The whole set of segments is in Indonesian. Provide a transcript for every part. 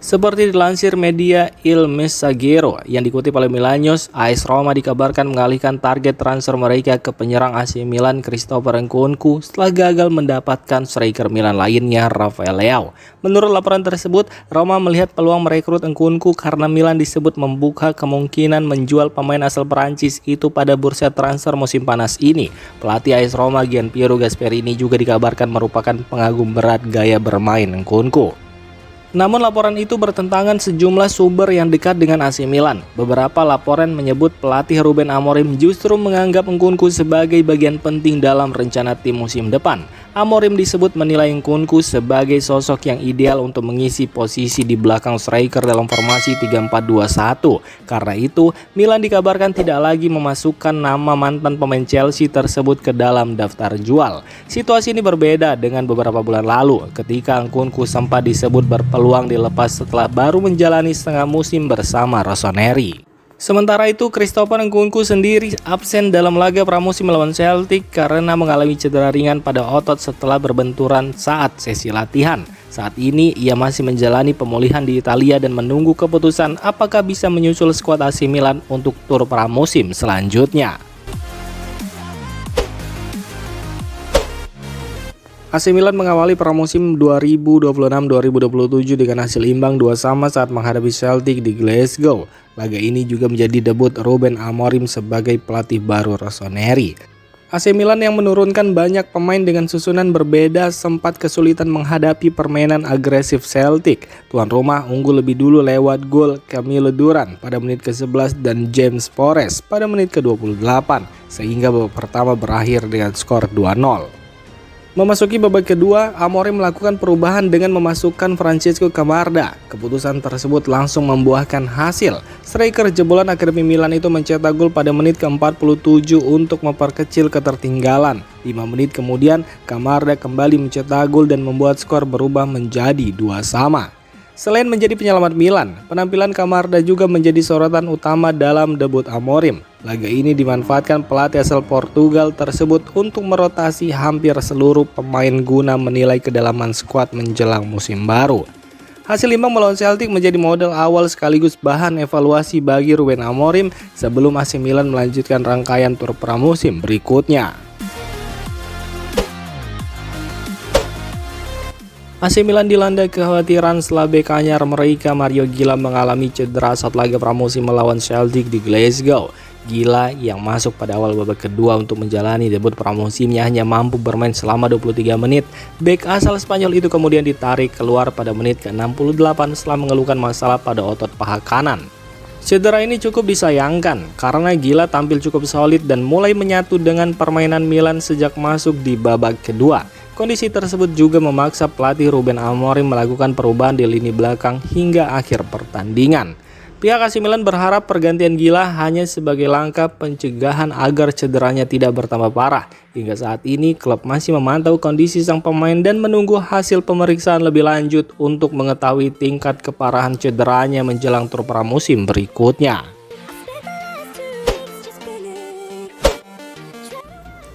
Seperti dilansir media Il Messaggero yang dikutip oleh Milan News, AS Roma dikabarkan mengalihkan target transfer mereka ke penyerang AC Milan Christopher Nkunku setelah gagal mendapatkan striker Milan lainnya Rafael Leao. Menurut laporan tersebut, Roma melihat peluang merekrut Nkunku karena Milan disebut membuka kemungkinan menjual pemain asal Perancis itu pada bursa transfer musim panas ini. Pelatih AS Roma Gianpiero Gasperini juga dikabarkan merupakan pengagum berat gaya bermain Nkunku. Namun laporan itu bertentangan sejumlah sumber yang dekat dengan AC Milan. Beberapa laporan menyebut pelatih Ruben Amorim justru menganggap Nkunku sebagai bagian penting dalam rencana tim musim depan. Amorim disebut menilai Nkunku sebagai sosok yang ideal untuk mengisi posisi di belakang striker dalam formasi 3-4-2-1. Karena itu, Milan dikabarkan tidak lagi memasukkan nama mantan pemain Chelsea tersebut ke dalam daftar jual. Situasi ini berbeda dengan beberapa bulan lalu ketika Nkunku sempat disebut berpeluang dilepas setelah baru menjalani setengah musim bersama Rossoneri. Sementara itu, Christopher Nkunku sendiri absen dalam laga pramusim melawan Celtic karena mengalami cedera ringan pada otot setelah berbenturan saat sesi latihan. Saat ini, ia masih menjalani pemulihan di Italia dan menunggu keputusan apakah bisa menyusul skuad AC Milan untuk tur pramusim selanjutnya. AC Milan mengawali pramusim 2026-2027 dengan hasil imbang 2-2 saat menghadapi Celtic di Glasgow. Laga ini juga menjadi debut Ruben Amorim sebagai pelatih baru Rossoneri. AC Milan yang menurunkan banyak pemain dengan susunan berbeda sempat kesulitan menghadapi permainan agresif Celtic. Tuan rumah unggul lebih dulu lewat gol Camille Duran pada menit ke-11 dan James Forrest pada menit ke-28, sehingga babak pertama berakhir dengan skor 2-0. Memasuki babak kedua, Amorim melakukan perubahan dengan memasukkan Francesco Camarda. Keputusan tersebut langsung membuahkan hasil. Striker jebolan Akademi Milan itu mencetak gol pada menit ke-47 untuk memperkecil ketertinggalan. 5 menit kemudian, Camarda kembali mencetak gol dan membuat skor berubah menjadi 2-2. Selain menjadi penyelamat Milan, penampilan Camarda juga menjadi sorotan utama dalam debut Amorim. Laga ini dimanfaatkan pelatih asal Portugal tersebut untuk merotasi hampir seluruh pemain guna menilai kedalaman skuad menjelang musim baru. Hasil imbang melawan Celtic menjadi modal awal sekaligus bahan evaluasi bagi Ruben Amorim sebelum AC Milan melanjutkan rangkaian tur pramusim berikutnya. AC Milan dilanda kekhawatiran setelah bek anyar mereka Mario Gila mengalami cedera saat laga pramusim melawan Celtic di Glasgow. Gila yang masuk pada awal babak kedua untuk menjalani debut pramusimnya hanya mampu bermain selama 23 menit. Bek asal Spanyol itu kemudian ditarik keluar pada menit ke-68 setelah mengeluhkan masalah pada otot paha kanan. Cedera ini cukup disayangkan karena Gila tampil cukup solid dan mulai menyatu dengan permainan Milan sejak masuk di babak kedua. Kondisi tersebut juga memaksa pelatih Ruben Amorim melakukan perubahan di lini belakang hingga akhir pertandingan. Pihak AC Milan berharap pergantian Gila hanya sebagai langkah pencegahan agar cederanya tidak bertambah parah. Hingga saat ini, klub masih memantau kondisi sang pemain dan menunggu hasil pemeriksaan lebih lanjut untuk mengetahui tingkat keparahan cederanya menjelang tur pramusim berikutnya.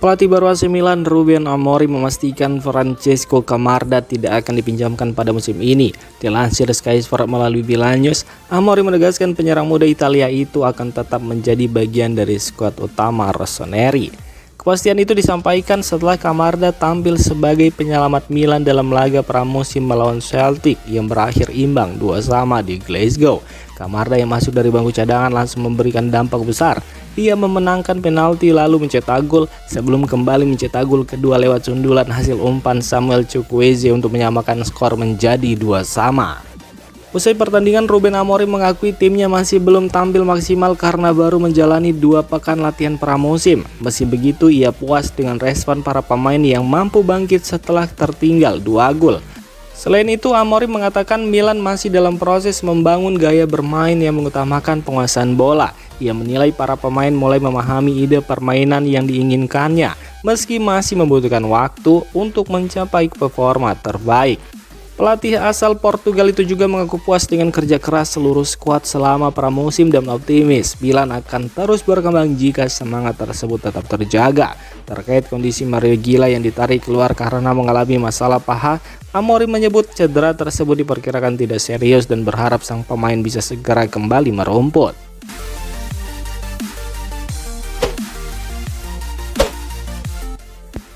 Pelatih baru AC Milan Ruben Amorim memastikan Francesco Camarda tidak akan dipinjamkan pada musim ini. Dilansir Sky Sport melalui Milan News, Amorim menegaskan penyerang muda Italia itu akan tetap menjadi bagian dari skuad utama Rossoneri. Kepastian itu disampaikan setelah Camarda tampil sebagai penyelamat Milan dalam laga pramusim melawan Celtic yang berakhir imbang 2-2 di Glasgow. Camarda yang masuk dari bangku cadangan langsung memberikan dampak besar. Ia memenangkan penalti lalu mencetak gol sebelum kembali mencetak gol kedua lewat sundulan hasil umpan Samuel Chukwueze untuk menyamakan skor menjadi 2-2. Usai pertandingan, Ruben Amorim mengakui timnya masih belum tampil maksimal karena baru menjalani 2 pekan latihan pramusim. Meski begitu, ia puas dengan respon para pemain yang mampu bangkit setelah tertinggal 2 gol. Selain itu, Amorim mengatakan Milan masih dalam proses membangun gaya bermain yang mengutamakan penguasaan bola. Ia menilai para pemain mulai memahami ide permainan yang diinginkannya, meski masih membutuhkan waktu untuk mencapai performa terbaik. Pelatih asal Portugal itu juga mengaku puas dengan kerja keras seluruh skuad selama pramusim dan optimis Milan akan terus berkembang jika semangat tersebut tetap terjaga. Terkait kondisi Mario Gila yang ditarik keluar karena mengalami masalah paha, Amorim menyebut cedera tersebut diperkirakan tidak serius dan berharap sang pemain bisa segera kembali merumput.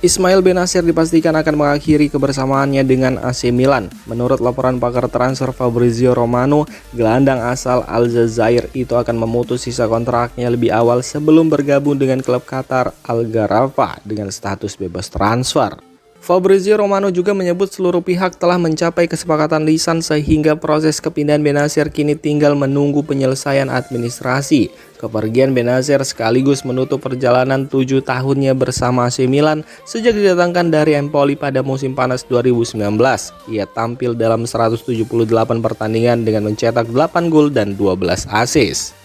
Ismail Bennacer dipastikan akan mengakhiri kebersamaannya dengan AC Milan. Menurut laporan pakar transfer Fabrizio Romano, gelandang asal Aljazair itu akan memutus sisa kontraknya lebih awal sebelum bergabung dengan klub Qatar Al Gharafa dengan status bebas transfer. Fabrizio Romano juga menyebut seluruh pihak telah mencapai kesepakatan lisan sehingga proses kepindahan Bennacer kini tinggal menunggu penyelesaian administrasi. Kepergian Bennacer sekaligus menutup perjalanan 7 tahunnya bersama AC Milan sejak didatangkan dari Empoli pada musim panas 2019. Ia tampil dalam 178 pertandingan dengan mencetak 8 gol dan 12 assist.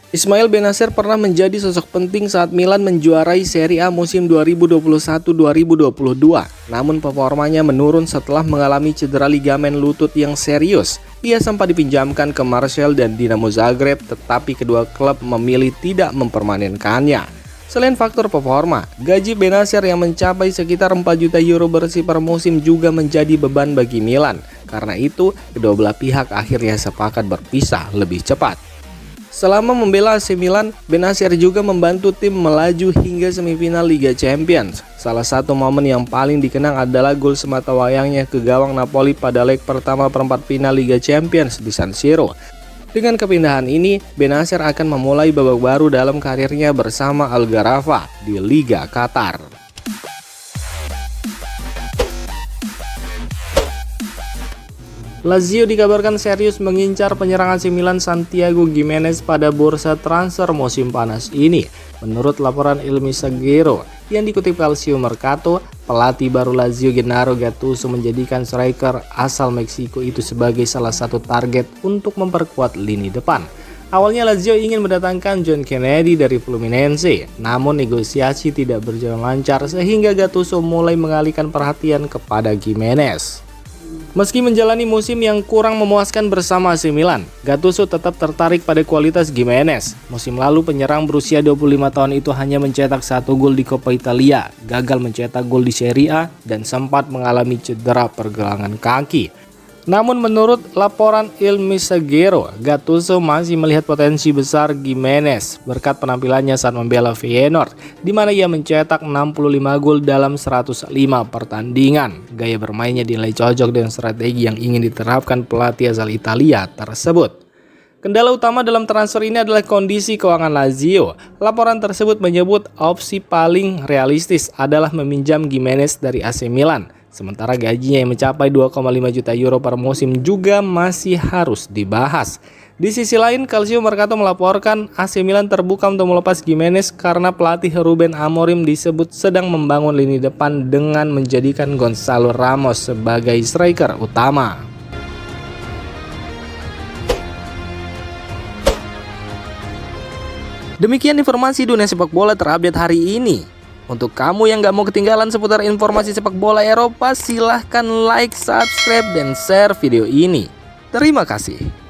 Ismail Bennacer pernah menjadi sosok penting saat Milan menjuarai Serie A musim 2021-2022. Namun performanya menurun setelah mengalami cedera ligamen lutut yang serius. Ia sempat dipinjamkan ke Marseille dan Dinamo Zagreb, tetapi kedua klub memilih tidak mempermanenkannya. Selain faktor performa, gaji Bennacer yang mencapai sekitar 4 juta euro bersih per musim juga menjadi beban bagi Milan. Karena itu, kedua belah pihak akhirnya sepakat berpisah lebih cepat. Selama membela AC Milan, Bennacer juga membantu tim melaju hingga semifinal Liga Champions. Salah satu momen yang paling dikenang adalah gol sematawayangnya ke gawang Napoli pada leg pertama perempat final Liga Champions di San Siro. Dengan kepindahan ini, Bennacer akan memulai babak baru dalam karirnya bersama Al Gharafa di Liga Qatar. Lazio dikabarkan serius mengincar penyerang AC Milan Santiago Gimenez pada bursa transfer musim panas ini. Menurut laporan Il Messaggero yang dikutip Calcio Mercato, pelatih baru Lazio Gennaro Gattuso menjadikan striker asal Meksiko itu sebagai salah satu target untuk memperkuat lini depan. Awalnya Lazio ingin mendatangkan John Kennedy dari Fluminense, namun negosiasi tidak berjalan lancar sehingga Gattuso mulai mengalihkan perhatian kepada Gimenez. Meski menjalani musim yang kurang memuaskan bersama AC Milan, Gattuso tetap tertarik pada kualitas Gimenez. Musim lalu penyerang berusia 25 tahun itu hanya mencetak 1 gol di Coppa Italia, gagal mencetak gol di Serie A, dan sempat mengalami cedera pergelangan kaki. Namun menurut laporan Il Messaggero, Gattuso masih melihat potensi besar Gimenez berkat penampilannya saat membela Feyenoord, di mana ia mencetak 65 gol dalam 105 pertandingan. Gaya bermainnya dinilai cocok dengan strategi yang ingin diterapkan pelatih asal Italia tersebut. Kendala utama dalam transfer ini adalah kondisi keuangan Lazio. Laporan tersebut menyebut opsi paling realistis adalah meminjam Gimenez dari AC Milan. Sementara gajinya yang mencapai 2,5 juta euro per musim juga masih harus dibahas. Di sisi lain, Calcio Mercato melaporkan AC Milan terbuka untuk melepas Gimenez karena pelatih Ruben Amorim disebut sedang membangun lini depan dengan menjadikan Gonzalo Ramos sebagai striker utama. Demikian informasi dunia sepak bola terupdate hari ini. Untuk kamu yang gak mau ketinggalan seputar informasi sepak bola Eropa, silahkan like, subscribe, dan share video ini. Terima kasih.